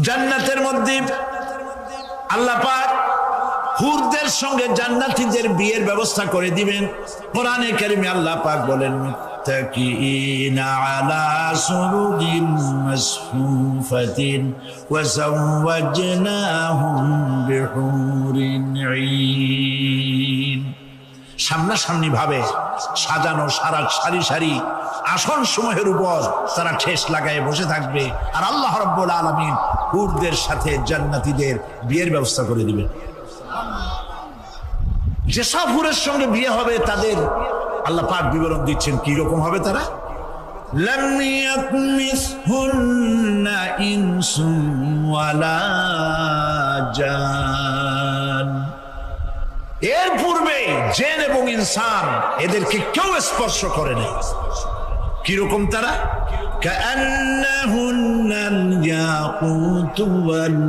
জান্নাতের মধ্যে আল্লাহ পাক হুরদের সঙ্গে জান্নাতীদের বিয়ের ব্যবস্থা করে দিবেন। কোরআনে কারিমে আল্লাহ পাক বলেন মুত্তাকিইনা আলা সুরুরিন মাসফুফাতিন ওয়া যাওয়াজনাহুম বিহুরিন ঈন। সামনাসামনি ভাবে সাজানো সারি সারি আসন সমূহের উপর তারা ঠেস লাগায় বসে থাকবে, আর আল্লাহ রাব্বুল আলামিন হুরদের সাথে জান্নাতীদের বিয়ের ব্যবস্থা করে দিবেন। যেসব হুরের সঙ্গে বিয়ে হবে তাদের আল্লাহ পাক বিবরণ দিচ্ছেন কি রকম হবে তারা। লাম ইয়াতমিসহুন্না ইনসুন ওয়ালা জান। এর পূর্বে জিন এবং ইনসান এদেরকে কেউ স্পর্শ করে নাই। কি রকম তারা? কাআন্নাহুন্নাল ইয়াকুতু ওয়াল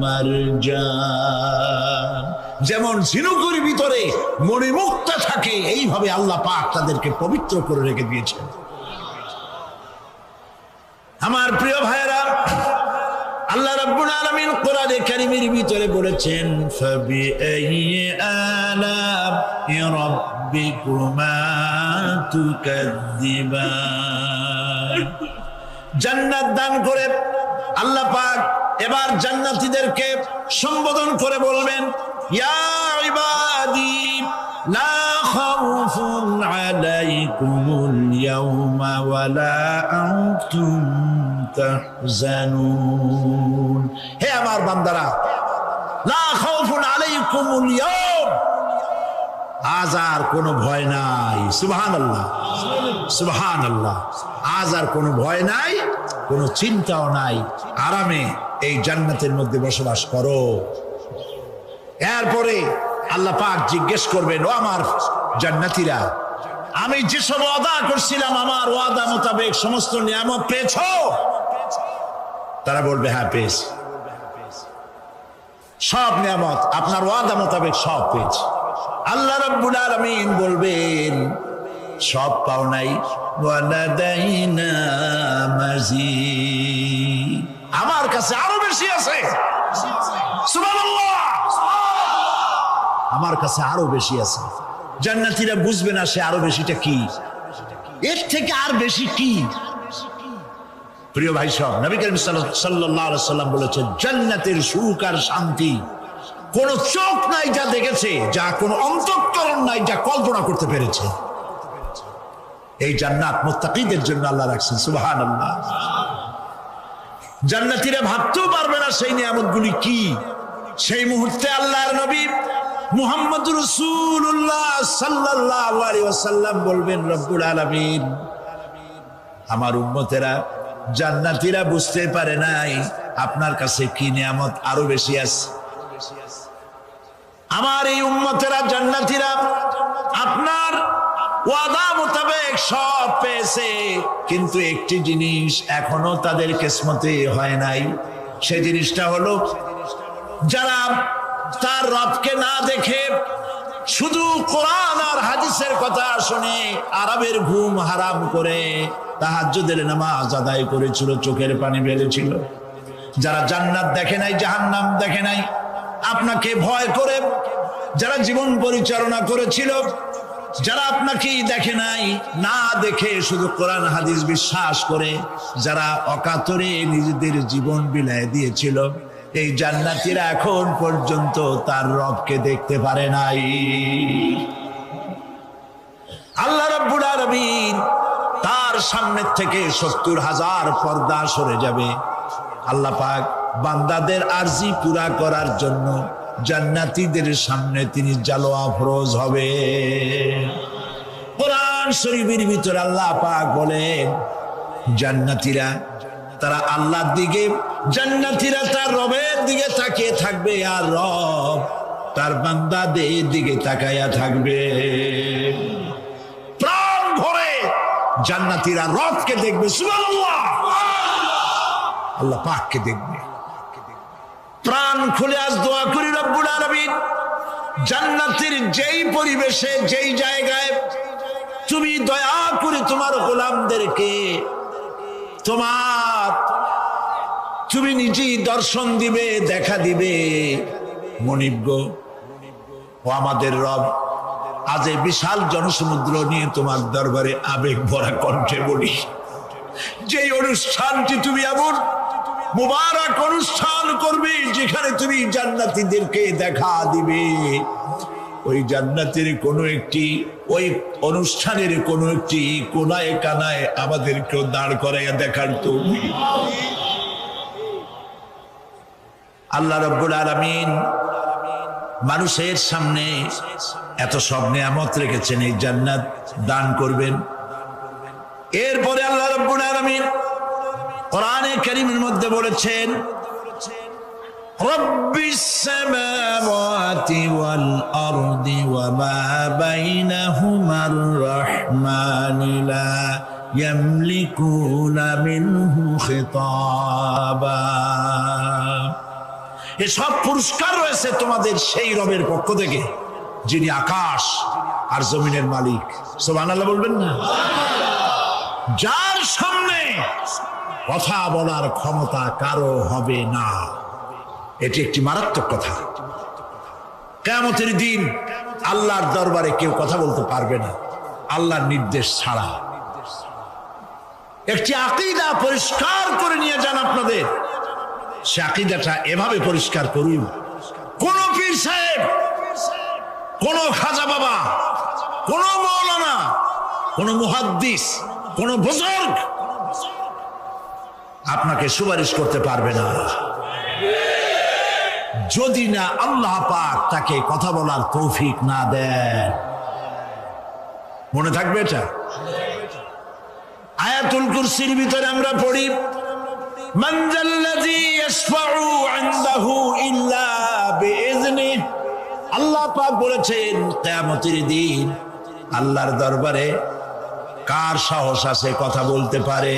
মারজান। যেমন ঝিনুকের ভিতরে মণিমুক্তা থাকে, এইভাবে আল্লাহ পাক তাদেরকে পবিত্র করে রেখে দিয়েছেন। আমার প্রিয় ভাইরা, আল্লাহ রাব্বুল আলামিন কোরআনে কারীমের ভিতরে বলেছেন ফাবিআইয়ি আলা'i রাব্বিকুমা তুকাযযিবান। জান্নাত দান করে আল্লাহ পাক এবার জান্নাতীদেরকে সম্বোধন করে বলবেন ইয়া ইবাদি লা খাউফুন আলাইকুমুল ইয়াওমা ওয়ালা আনতুম তাহজানুন। হে আমার বান্দারা, লা খাউফুন আলাইকুমুল ইয়াওম, আজ আর কোনো ভয় নাই। সুবহানাল্লাহ সুবহানাল্লাহ। আজ আর কোনো ভয় নাই, কোনো চিন্তাও নাই, আরামে এই জান্নাতের মধ্যে বসবাস করো। এরপরে আল্লাহ পাক জিজ্ঞেস করবেন ও আমার জান্নাতীরা, আমি যেসব ওয়াদা করছিলাম আমার ওয়াদা মোতাবেক সমস্ত নিয়ামত পেয়েছো? তারা বলবে হ্যাঁ পেয়েছি, সব নিয়ামত আপনার ওয়াদা মোতাবেক সব পেয়েছি। আল্লাহ রাব্বুল আলামিন বলবেন সব পাও নাই, ওয়ালাদাইনা মাজিদ, আমার কাছে আরো বেশি আছে। সুবহানাল্লাহ, আমার কাছে আরো বেশি আছে। জান্নাতীরা বুঝবে না সে আরো বেশিটা কি, এর থেকে আর বেশি কি। প্রিয় ভাই সব, নবী করিম সাল্লাল্লাহু আলাইহি সাল্লাম বলেছেন জান্নাতের সুখ আর শান্তি কোন চোখ নাই যা দেখেছে, যা কোন অন্তঃকরণ নাই যা কল্পনা করতে পেরেছে। এই জান্নাত মুত্তাকিদের জন্য আল্লাহ রাখছেন। সুবহানাল্লাহ। জান্নাতীরা ভাবতেও পারবে না সেই নিয়ামতগুলি কি। সেই মুহূর্তে আল্লাহর নবী মুহাম্মদুর রাসূলুল্লাহ সাল্লাল্লাহু আলাইহি ওয়াসাল্লাম বলবেন রব্বুল আলামিন, আমার উম্মতেরা জান্নাতীরা বুঝতে পারে নাই আপনার কাছে কি নিয়ামত আরো বেশি আছে। আমার এই উম্মতেরা জান্নাতীরা আপনার ওয়াদা মোতাবেক সব পেয়েছে, কিন্তু একটি জিনিস এখনো তাদের কিসমতে হয় নাই। সেই জিনিসটা হলো যারা তার রবকে না দেখে শুধু কোরআন আর হাদিসের কথা শুনে আরামের ঘুম হারাম করে তাহাজ্জুদের নামাজ আদায় করেছিল, চোখের পানি ফেলেছিল। যারা জান্নাত দেখে নাই, জাহান্নাম দেখে নাই, আপনাকে ভয় করে যারা জীবন পরিচালনা করেছিল, যারা আপনাকে দেখে নাই, না দেখে শুধু কোরআন হাদিস বিশ্বাস করে যারা অকাতরে নিজেদের জীবন বিলায় দিয়েছিল, এই জান্নাতীরা এখন পর্যন্ত তার রবকে দেখতে পারে নাই। আল্লাহ রাব্বুল আলামিন তার সামনে থেকে ৭০,০০০ পর্দা সরে যাবে। আল্লাহ পাক বান্দাদের আরজি পুরা করার জন্য জান্নাতীদের সামনে তিনি জালোয়া ফরজ হবে। কোরআন শরীফের ভিতরে আল্লাহ পাক বলেন জান্নাতীরা তারা আল্লাহর দিকে, জান্নাতীরা তার রবের দিকে তাকিয়ে থাকবে, আর রব তার বান্দাদের দিকে তাকায়া থাকবে। প্রাণ ভরে জান্নাতীরা রবকে দেখবে। সুবহানাল্লাহ, আল্লাহ পাককে দেখবে। প্রাণ খুলে আজ দোয়া করি রব্বুল আলামিন জান্নাতের যেই পরিবেশে যেই জায়গায় তুমি দয়া করে তোমার গোলামদেরকে তুমি নিজেই দর্শন দিবে, দেখা দিবে। মনিব গো, ও আমাদের রব, আজ এই বিশাল জনসমুদ্র নিয়ে তোমার দরবারে আবেগ ভরা কণ্ঠে বলি, যে অনুষ্ঠানটি তুমি এমন মুবারক অনুষ্ঠান করবে যেখানে তুমি জান্নাতীদেরকে দেখা দিবে, ওই জান্নাতের কোন একটি, ওই অনুষ্ঠানের কোন একটি কোনায় কানায় আমাদেরকেও দাঁড় করাইয়া দেখার তৌফিক। আল্লাহ রাব্বুল আলামিন মানুষের সামনে এত সব নিয়ামত রেখেছেন, এই জান্নাত দান করবেন। এরপরে আল্লাহ রাব্বুল আলামিন কোরআনে কারীমের মধ্যে বলেছেন, রব্বিস সামাওয়াতি ওয়াল আরদি ওয়া মা বাইনাহুমার রাহমানি লা ইয়ামলিকুনা মিনহু খিতাবা। এসব পুরস্কার রয়েছে তোমাদের সেই রবের পক্ষ থেকে যিনি আকাশ আর জমিনের মালিক। সুবহানাল্লাহ বলবেন না? যার সামনে কথা বলার ক্ষমতা কারো হবে না। এটি একটি মারাত্মক কথা। কিয়ামতের দিন আল্লাহর দরবারে কেউ কথা বলতে পারবে না আল্লাহর নির্দেশ ছাড়া। একটি আকীদা পরিষ্কার করে নিয়ে যান আপনাদের। সে আকীদাটা এভাবে পরিষ্কার করুন, কোন পীর সাহেব, কোন খাজা বাবা, কোন মাওলানা, কোন মুহাদ্দিস, কোন বুজুর্গ আপনাকে সুপারিশ করতে পারবে না যদি না আল্লাহ পাক তাকে কথা বলার তৌফিক না দেন। মনে থাকবে এটা। আয়াতুল কুরসির ভিতরে আমরা পড়ি, মান যাল্লাযী ইয়াশফাউ ইনদাহু ইল্লা বিইজনিহি। আল্লাহ পাক বলেছেন কিয়ামতের দিন আল্লাহর দরবারে কার সাহস আছে কথা বলতে পারে?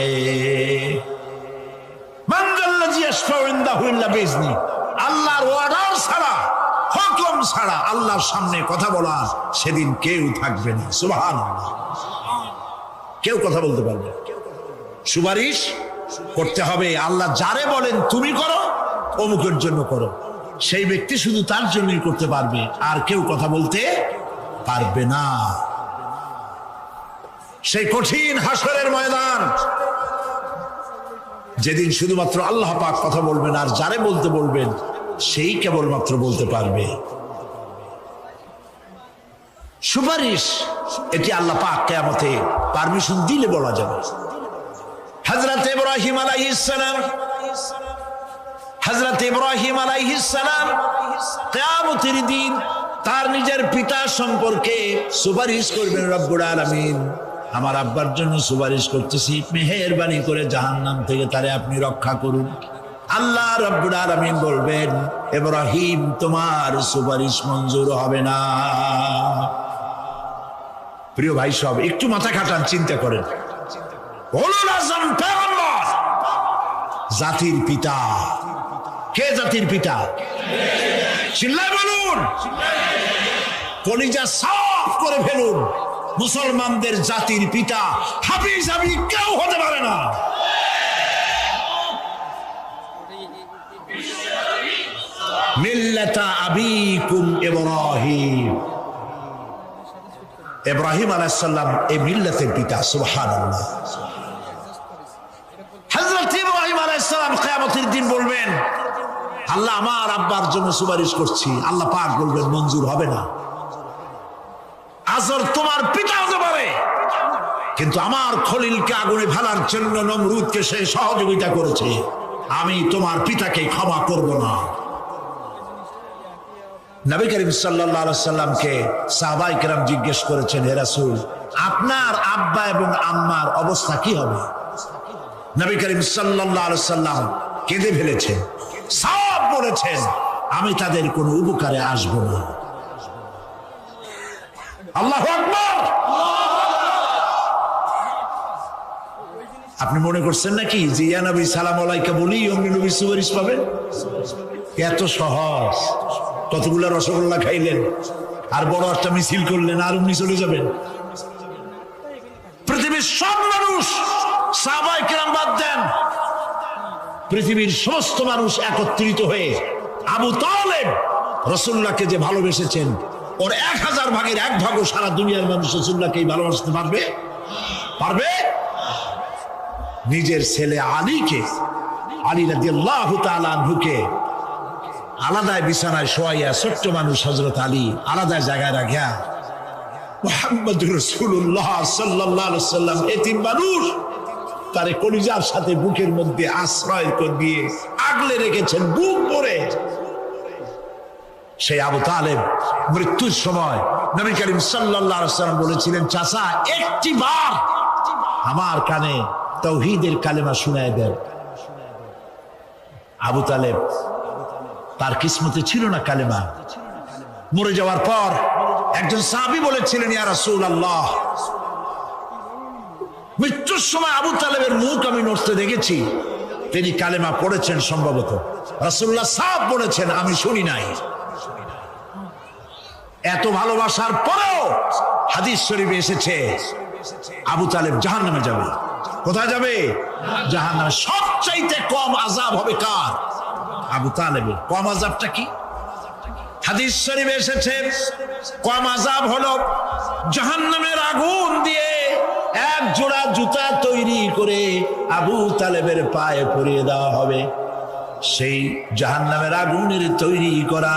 মান যাল্লাযী ইয়াশফাউ ইনদাহু ইল্লা বিইজনিহি। আল্লাহর অর্ডার ছাড়া, হুকুম ছাড়া আল্লাহর সামনে কথা বলা সেদিন কেউ থাকবে না। সুবহানাল্লাহ। কেউ কথা বলতে পারবে না। সুপারিশ করতে হবে আল্লাহ যারে বলেন তুমি করো, অমুকের জন্য করো, সেই ব্যক্তি শুধু তার জন্যই করতে পারবে, আর কেউ কথা বলতে পারবে না। সেই কঠিন হাসরের ময়দান, যেদিন শুধুমাত্র আল্লাহ পাক কথা বলবেন, আর যারে বলতে বলবেন সেই কেবলমাত্র বলতে পারবে। সুপারিশ এটি আল্লাহ পাক কিয়ামতে পারমিশন দিলে বলা যাবে। হযরত ইব্রাহিম আলাইহিস সালাম, হযরত ইব্রাহিম আলাইহিস সালাম কিয়ামতের দিন তার নিজের পিতা সম্পর্কে সুপারিশ করবেন। রব্বুল আলামিন, আমার আব্বার জন্য সুপারিশ করতেছি, মেহেরবানি করে জাহান্নাম থেকে তারে আপনি রক্ষা করুন। আল্লাহ রব্বুল আলামিন বলবেন, ইব্রাহিম তোমার সুপারিশ মঞ্জুর হবে না। প্রিয় ভাই সব, একটু মাথা খাটান, চিন্তা করেন। উলুল আযম পয়গম্বর, জাতির পিতা। কে জাতির পিতা? চিল্লায় বলুন, কলিজা সাফ করে ফেলুন। মুসলমানদের জাতির পিতা হাফিজ আবি কেউ হতে পারে না। মিল্লাতা আবিকুম ইব্রাহিম। ইব্রাহিম আলাইহিস সালাম এই মিল্লাতের পিতা। সুবহানাল্লাহ। হযরত ইব্রাহিম আলাইহিস সালাম কিয়ামতের দিন বলবেন, আল্লাহ আমার আব্বার জন্য সুপারিশ করছি। আল্লাহ পাক বলবেন মঞ্জুর হবে না। আজর তোমার পিতা হতে পারে, কিন্তু আমার খলিলকে আগুনে ফেলার জন্য নমরুদকে সে সহযোগিতা করেছে, আমি তোমার পিতাকে ক্ষমা করব না। নবী করিম সাল্লাল্লাহু আলাইহি সাল্লামকে সাহাবায়ে কেরাম জিজ্ঞেস করেছেন, হে রাসূল, আপনার আব্বা এবং আম্মার অবস্থা কি হবে? নবী করিম সাল্লাল্লাহু আলাইহি সাল্লাম কেঁদে ফেলেছেন, সব বলেছেন, আমি তাদের কোনো উপকারে আসব না। আল্লাহু আকবার। আপনি মনে করছেন নাকি যে ইয়া নবী সালাম আলাইকা বলি অমনি নবী সুপারিশ পাবেন? এত সহজ। কতগুলা রসগোল্লা খাইলেন আর বড় একটা মিছিল করলেন আর অমনি চলে যাবেন? পৃথিবীর সব মানুষ, সাহাবায়ে কেরাম বাদ দেন, পৃথিবীর সমস্ত মানুষ একত্রিত হয়ে আবু তালেব রাসূলুল্লাহকে যে ভালোবেসেছেন, ওর 1000 ভাগের 1 ভাগও সারা দুনিয়ার মানুষ রাসূলুল্লাহকেই ভালোবাসতে পারবে? পারবে? নিজের ছেলে আলীকে, আলী রাদিয়াল্লাহু তাআলা আনহুকে আলাদা বিছানায় শোয়াইয়া, ছোট্ট মানুষ হযরত আলী আলাদা জায়গায় রাখিয়া মুহাম্মদুর রাসূলুল্লাহ সাল্লাল্লাহু আলাইহি সাল্লাম এতিম মানুষ তারে কলিজার সাথে বুকের মধ্যে আশ্রয় দিয়ে আগলে রেখেছেন বুক ভরে। সেই আবু তালেব মৃত্যুর সময় নবী করিম সাল্লাল্লাহু আলাইহি সাল্লাম বলেছিলেন, চাচা একটি বার আমার কানে তাওহীদের কালেমা শুনায় দেন। আবু তালেব তার কিসমতে ছিল না কালেমা। মরে যাওয়ার পর একজন সাহাবী বলেছিলেন, ইয়া রাসূলুল্লাহ, মৃত্যুর সময় আবু তালেবের মুখ আমি নড়তে দেখেছি, তিনি কালেমা পড়েছেন সম্ভবত। রাসূলুল্লাহ সাহেব বলেছেন, আমি শুনি নাই। এত ভালোবাসার পরেও হাদিস শরীফে এসেছে আবু তালেব জাহান্নামে যাবে। কোথায় যাবে? জাহান্নামে। সবচাইতে কম আযাব হবে কার? আবু তালেবের। কম আযাবটা কি? হাদিস শরীফে এসেছে কম আযাব হলো জাহান্নামের আগুন দিয়ে এক জোড়া জুতা তৈরি করে আবু তালেবের পায়ে পরিয়ে দেওয়া হবে। সেই জাহান্নামের আগুনের তৈরি করা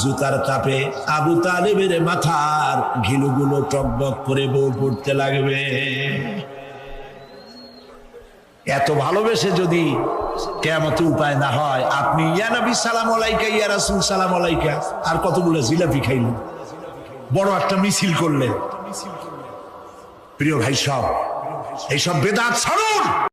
জুতার তাপে আবু তালেবের মাথার ঘিলুগুলো টকবক করে বউ পড়তে লাগবে। এত ভালোবেসে যদি কিয়ামতে উপায় না হয়, আপনি ইয়া নবী সালাম আলাইকা, ইয়া রাসূল সালাম আলাইকা আর কতগুলো জিলাপি খাইলেন, বড় একটা মিছিল করলেন। প্রিয় ভাই সব, এইসব বেদাত ছাড়ুন।